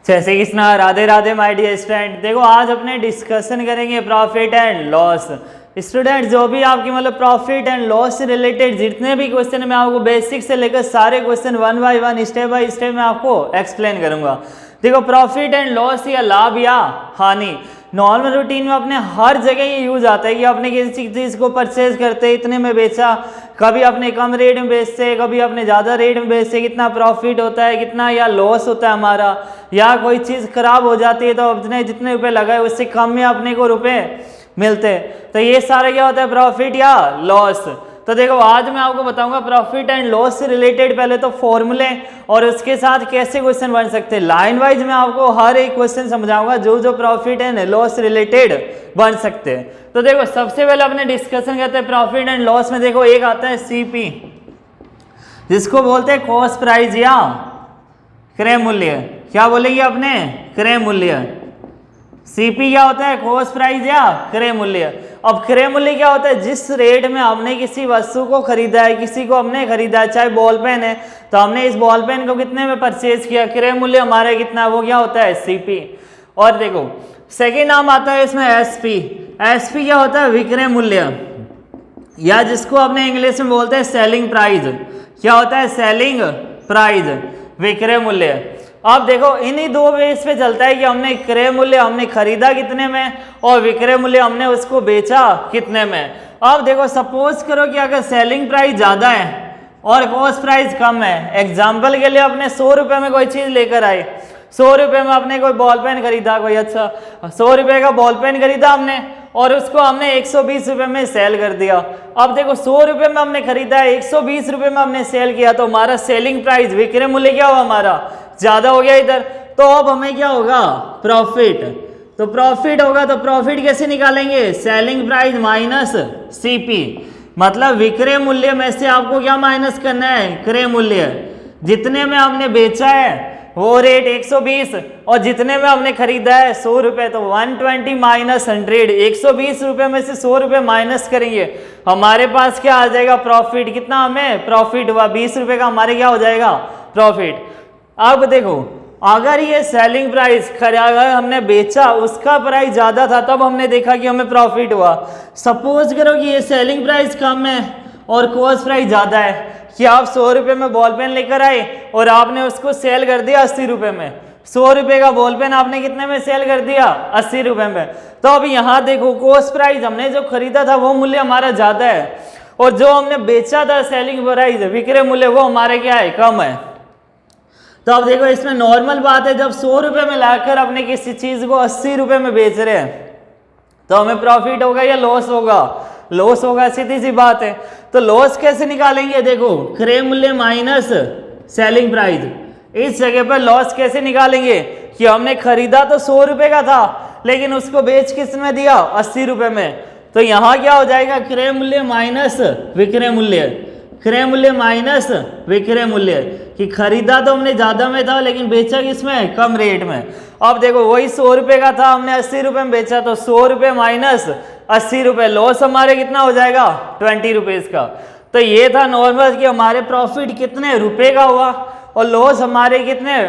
जैसे Krishna, Radhe Radhe my dear student. देखो आज अपने डिस्कशन करेंगे प्रॉफिट एंड लॉस। स्टूडेंट जो भी आपकी मतलब प्रॉफिट एंड लॉस से रिलेटेड जितने भी क्वेश्चन मैं आपको बेसिक से लेकर सारे question one by one step by step मैं आपको एक्सप्लेन करूंगा। देखो प्रॉफिट एंड लॉस या लाभ या हानि नॉर्मल रूटीन में अपने हर जगह ये यूज आता है कि आपने किसी चीज़ को परचेज करते इतने में बेचा, कभी अपने कम रेट में बेचते, कभी अपने ज़्यादा रेट में बेचते, कितना प्रॉफिट होता है कितना या लॉस होता है हमारा, या कोई चीज़ खराब हो जाती है तो अपने जितने रुपए लगाए उससे कम में अपने को रुपए मिलते। तो ये सारा क्या होता है प्रॉफिट या लॉस। तो देखो आज मैं आपको बताऊंगा प्रॉफिट एंड लॉस से रिलेटेड पहले तो फॉर्मूले और उसके साथ कैसे क्वेश्चन बन सकते हैं। लाइन वाइज मैं आपको हर एक क्वेश्चन समझाऊंगा जो जो प्रॉफिट एंड लॉस रिलेटेड बन सकते हैं। तो देखो सबसे पहले अपने डिस्कशन करते हैं प्रॉफिट एंड लॉस में। देखो एक आता है सीपी जिसको बोलते हैं कॉस्ट प्राइस या क्रय मूल्य। क्या बोलेंगे अपने क्रय मूल्य। सीपी क्या होता है कॉस्ट प्राइस या क्रय मूल्य। अब क्रय मूल्य क्या होता है जिस रेट में हमने किसी वस्तु को खरीदा है, किसी को हमने खरीदा है, चाहे बॉल पेन है तो हमने इस बॉल पेन को कितने में परचेज किया, क्रय मूल्य हमारा कितना, वो क्या होता है सीपी। और देखो सेकेंड नाम आता है इसमें एसपी। एसपी क्या होता है विक्रय मूल्य या जिसको अपने इंग्लिश में बोलते हैं सेलिंग प्राइस। क्या होता है सेलिंग प्राइस विक्रय मूल्य। अब देखो इन्हीं दो बेस पे चलता है कि हमने क्रय मूल्य हमने खरीदा कितने में और विक्रय मूल्य हमने उसको बेचा कितने में। अब देखो सपोज करो कि अगर सेलिंग प्राइस ज़्यादा है और कॉस्ट प्राइस कम है, एग्जाम्पल के लिए अपने 100 रुपये में कोई चीज़ लेकर आए, 100 रुपये में अपने कोई बॉल पेन खरीदा, कोई अच्छा 100 रुपये का बॉल पेन खरीदा हमने और उसको हमने 120 रुपये में सेल कर दिया। अब देखो 100 रुपये में हमने खरीदा है, 120 रुपये में हमने सेल किया तो हमारा सेलिंग प्राइस विक्रय मूल्य क्या हुआ हमारा ज़्यादा हो गया इधर। तो अब हमें क्या होगा प्रॉफिट। तो प्रॉफिट होगा तो प्रॉफिट कैसे निकालेंगे, सेलिंग प्राइस माइनस सीपी। मतलब विक्रय मूल्य में से आपको क्या माइनस करना है क्रय मूल्य। जितने में हमने बेचा है वो रेट 120 और जितने में हमने खरीदा है 100 रुपये तो 120 माइनस 100। 120 रुपये में से 100 रुपये माइनस करेंगे हमारे पास क्या आ जाएगा प्रॉफिट। कितना हमें प्रॉफिट हुआ 20 रुपये का हमारे क्या हो जाएगा प्रॉफिट। अब देखो अगर ये सेलिंग प्राइस अगर हमने बेचा उसका प्राइस ज़्यादा था तब हमने देखा कि हमें प्रॉफिट हुआ। सपोज करो कि ये सेलिंग प्राइस कम है और कॉस्ट प्राइस ज़्यादा है कि आप 100 रुपये में बॉल पेन लेकर आए और आपने उसको सेल कर दिया 80 रुपये में। 100 रुपये का बॉल पेन आपने कितने में सेल कर दिया 80 रुपये में। तो अब यहाँ देखो कॉस्ट प्राइस हमने जो खरीदा था वो मूल्य हमारा ज़्यादा है और जो हमने बेचा था सेलिंग प्राइस विक्रय मूल्य वो हमारे क्या है कम है। तो अब देखो इसमें नॉर्मल बात है जब 100 रुपये में लाकर अपने किसी चीज़ को 80 रुपये में बेच रहे हैं तो हमें प्रॉफिट होगा या लॉस होगा, लॉस होगा, सीधी सी बात है। तो लॉस कैसे निकालेंगे, देखो क्रय मूल्य माइनस सेलिंग प्राइस। इस जगह पर लॉस कैसे निकालेंगे कि हमने खरीदा तो 100 रुपये का था लेकिन उसको बेच किस में दिया 80 रुपये में। तो यहाँ क्या हो जाएगा क्रय मूल्य माइनस विक्रय मूल्य। क्रय मूल्य माइनस विक्रय मूल्य कि खरीदा तो हमने ज़्यादा में था लेकिन बेचा किसमें कम रेट में। अब देखो वही 100 रुपये का था हमने 80 रुपये में बेचा तो 100 रुपये माइनस 80 रुपये लॉस हमारे कितना हो जाएगा 20 रुपीज़ का। तो ये था नॉर्मल कि हमारे प्रॉफिट कितने रुपए का हुआ और लॉस हमारे कितने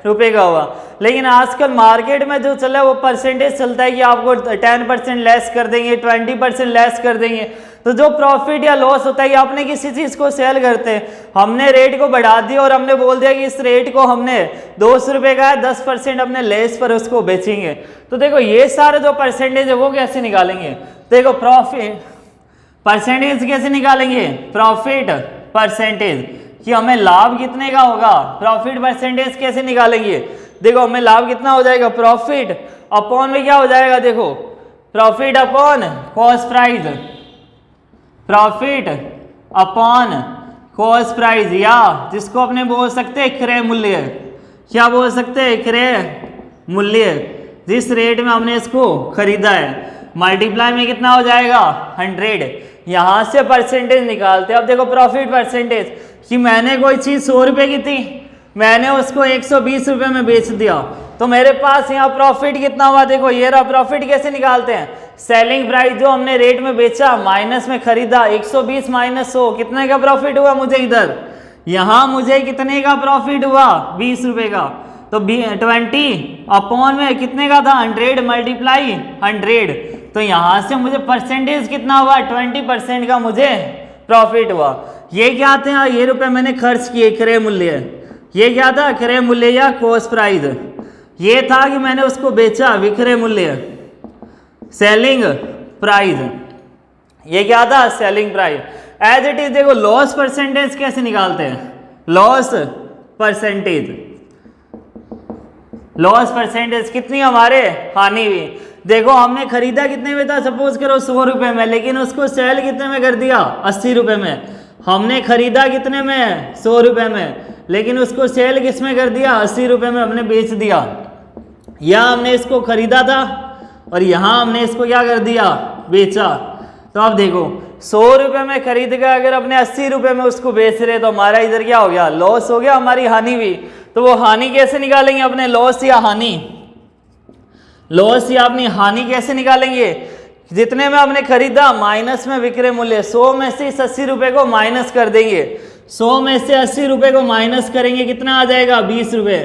रुपए का हुआ। लेकिन आजकल मार्केट में जो चला है वो परसेंटेज चलता है कि आपको 10% लेस कर देंगे, 20% लेस कर देंगे। तो जो प्रॉफिट या लॉस होता है कि आपने किसी चीज़ को सेल करते हैं, हमने रेट को बढ़ा दिया और हमने बोल दिया कि इस रेट को हमने 200 रुपये का है 10% अपने लेस पर उसको बेचेंगे। तो देखो ये सारे जो परसेंटेज है वो कैसे निकालेंगे, देखो प्रॉफिट परसेंटेज कैसे निकालेंगे, प्रॉफिट परसेंटेज कि हमें लाभ कितने का होगा, प्रॉफिट परसेंटेज कैसे निकालेंगे। देखो हमें लाभ कितना हो जाएगा प्रॉफिट अपॉन में क्या हो जाएगा, देखो profit upon cost price, profit upon cost price या जिसको अपने बोल सकते हैं क्रय मूल्य। क्या बोल सकते हैं क्रय मूल्य। जिस रेट में हमने इसको खरीदा है मल्टीप्लाई में कितना हो जाएगा 100। यहाँ से परसेंटेज निकालते हैं। अब देखो प्रॉफिट परसेंटेज कि मैंने कोई चीज़ 100 रुपये की थी, मैंने उसको 120 रुपये में बेच दिया तो मेरे पास यहाँ प्रॉफिट कितना हुआ, देखो ये रहा। प्रॉफिट कैसे निकालते हैं, सेलिंग प्राइस जो हमने रेट में बेचा माइनस में खरीदा 120 माइनस 100 कितने का प्रॉफिट हुआ मुझे इधर, यहाँ मुझे कितने का प्रॉफिट हुआ 20 रुपये का। तो 20 अपॉन में कितने का था 100 मल्टीप्लाई 100, तो यहाँ से मुझे परसेंटेज कितना हुआ 20% का मुझे प्रॉफिट हुआ। ये क्या था, ये रुपए मैंने खर्च किए क्रय मूल्य, ये क्या था क्रय मूल्य या कॉस्ट प्राइस, ये था कि मैंने उसको बेचा विक्रय मूल्य सेलिंग प्राइस, ये क्या था selling price. As it is देखो लॉस परसेंटेज कैसे निकालते हैं, लॉस परसेंटेज, लॉस परसेंटेज कितनी हमारे हानि हुई। देखो हमने खरीदा कितने में था, सपोज करो 100 रुपए में, लेकिन उसको सेल कितने में कर दिया 80 रुपए में। हमने खरीदा कितने में 100 रुपए में, लेकिन उसको सेल किस में कर दिया 80 रुपए में हमने बेच दिया। या हमने इसको खरीदा था और यहाँ हमने इसको क्या कर दिया बेचा। तो अब देखो 100 रुपए में खरीद कर अगर अपने 80 रुपए में उसको बेच रहे तो हमारा इधर क्या हो गया लॉस हो गया, हमारी हानि हुई। तो वो हानि कैसे निकालेंगे अपने, लॉस या हानि, लॉस या अपनी हानि कैसे निकालेंगे, जितने में हमने खरीदा माइनस में विक्रय मूल्य, 100 में से इस 80 रुपए को माइनस कर देंगे, 100 में से 80 रुपए को माइनस करेंगे कितना आ जाएगा 20 रुपए।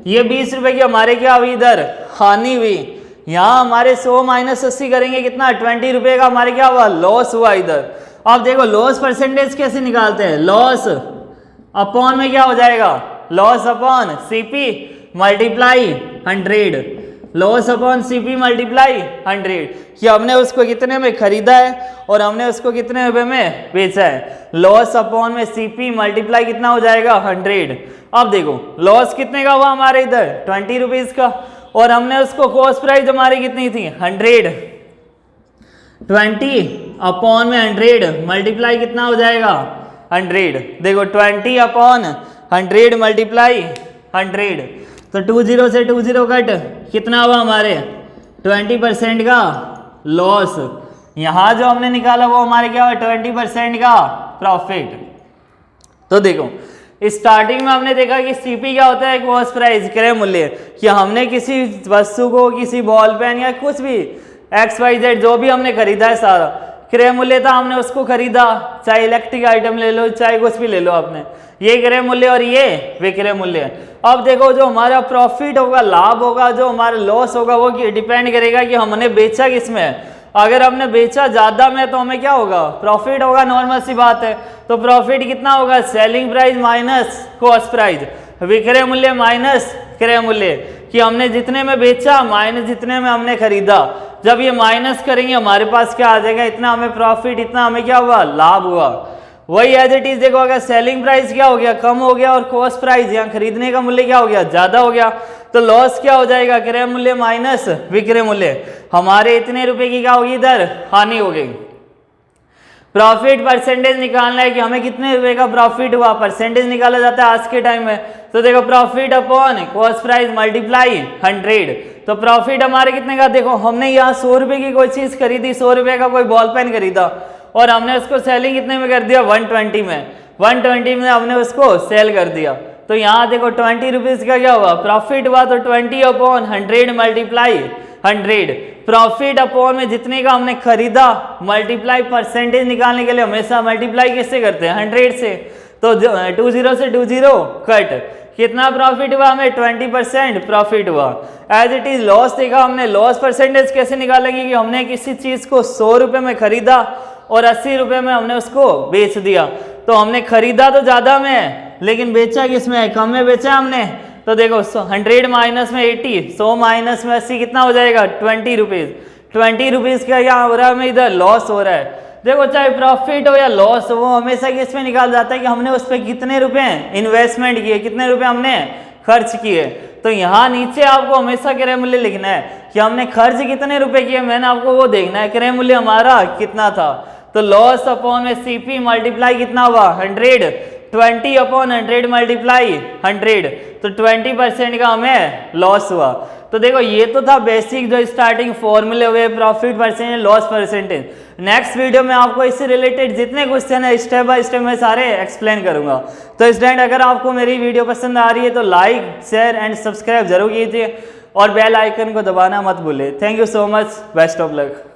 ये 20 रुपए की हमारे क्या हुई इधर हानि हुई। यहाँ हमारे 100 माइनस 80 करेंगे कितना 20 रुपए का हमारे क्या हुआ लॉस हुआ इधर। अब देखो लॉस परसेंटेज कैसे निकालते हैं, लॉस अपॉन में क्या हो जाएगा loss upon CP multiply 100, loss upon CP multiply 100 कि हमने उसको कितने में खरीदा है और हमने उसको कितने रुपए में बेचा है। लॉस अपॉन में सीपी मल्टीप्लाई कितना हो जाएगा 100। अब देखो लॉस कितने का हुआ हमारे इधर 20 रुपीज का, और हमने उसको कॉस्ट प्राइस हमारी कितनी थी 100, 20 अपॉन में 100 मल्टीप्लाई कितना हो जाएगा 100। देखो 20 अपॉन 100 मल्टीप्लाई 100, तो 20 से 20 कट कितना हुआ हमारे 20% का लॉस। यहाँ जो हमने निकाला वो हमारे क्या हुआ 20% का प्रॉफिट। तो देखो स्टार्टिंग में हमने देखा कि सीपी क्या होता है कॉस्ट प्राइस क्रय मूल्य, कि हमने किसी वस्तु को किसी बॉल पेन या कुछ भी XYZ जो भी हमने खरीदा है सारा क्रय मूल्य था, हमने उसको खरीदा, चाहे इलेक्ट्रिक आइटम ले लो चाहे कुछ भी ले लो आपने, ये क्रय मूल्य और ये विक्रय मूल्य। अब देखो जो हमारा प्रॉफिट होगा लाभ होगा, जो हमारा लॉस होगा वो डिपेंड करेगा कि हमने बेचा किसमें। अगर हमने बेचा ज्यादा में तो हमें क्या होगा प्रॉफिट होगा, नॉर्मल सी बात है। तो प्रॉफिट कितना होगा selling price minus cost price, विक्रय मूल्य माइनस क्रय मूल्य, कि हमने जितने में बेचा माइनस जितने में हमने खरीदा। जब ये माइनस करेंगे हमारे पास क्या आ जाएगा, इतना हमें प्रॉफिट, इतना हमें क्या हुआ लाभ हुआ। वही एज इट इज देखो अगर सेलिंग प्राइस क्या हो गया कम हो गया और कॉस्ट प्राइस यहाँ खरीदने का मूल्य क्या हो गया ज्यादा हो गया, तो लॉस क्या हो जाएगा क्रय मूल्य माइनस विक्रय मूल्य, हमारे इतने रुपए की क्या होगी इधर हानि हो गई। प्रॉफिट परसेंटेज निकालना है कि हमें कितने रुपए का प्रॉफिट हुआ, परसेंटेज निकाला जाता है आज के टाइम में। तो देखो profit upon cost price multiply 100, तो प्रॉफिट हमारे कितने का, देखो हमने यहाँ 100 रुपए की कोई चीज खरीदी, 100 रुपए का कोई बॉल पेन खरीदा और हमने उसको सेलिंग कितने में कर दिया 120 में, 120 में हमने उसको सेल कर दिया। तो यहाँ देखो 20 रुपीज का क्या हुआ प्रॉफिट हुआ, तो 20 अपॉन 100 मल्टीप्लाई 100, प्रॉफिट अपॉन में जितने का हमने खरीदा मल्टीप्लाई परसेंटेज निकालने के लिए हमेशा मल्टीप्लाई किससे करते हैं 100 से। तो 20 से 20 कट कितना प्रॉफिट हुआ हमें 20% प्रॉफिट हुआ। एज इट इज लॉस देखा हमने, लॉस परसेंटेज कैसे निकालेंगे कि हमने किसी चीज को 100 रुपए में खरीदा और 80 रुपए में हमने उसको बेच दिया। तो हमने खरीदा तो ज्यादा में लेकिन बेचा किसमें कम में बेचा हमने। तो देखो 100 माइनस में 80, 100 माइनस में 80 कितना हो जाएगा 20 रुपीज। 20 रुपीज का क्या हो रहा है हमें इधर लॉस हो रहा है। देखो चाहे प्रॉफिट हो या लॉस हो वो हमेशा किसमें निकाल जाता है कि हमने उस पर कितने रुपए इन्वेस्टमेंट किए, कितने रुपए हमने खर्च किए। तो यहाँ नीचे आपको हमेशा क्रय मूल्य लिखना है कि हमने खर्च कितने रुपए किए, मैंने आपको वो देखना है क्रय मूल्य हमारा कितना था। तो लॉस अपॉन में सीपी मल्टीप्लाई कितना हुआ 100, 20 अपॉन 100 मल्टीप्लाई 100, तो 20% का हमें लॉस हुआ। तो देखो ये तो था बेसिक जो स्टार्टिंग फॉर्मूले हुए profit percentage loss percentage. Next video में आपको इससे रिलेटेड जितने क्वेश्चन है स्टेप बाय स्टेप मैं सारे एक्सप्लेन करूंगा। तो स्टूडेंट अगर आपको मेरी वीडियो पसंद आ रही है तो लाइक शेयर एंड सब्सक्राइब जरूर कीजिए और बेल आइकन को दबाना मत भूलिए। Thank you so much, best of luck.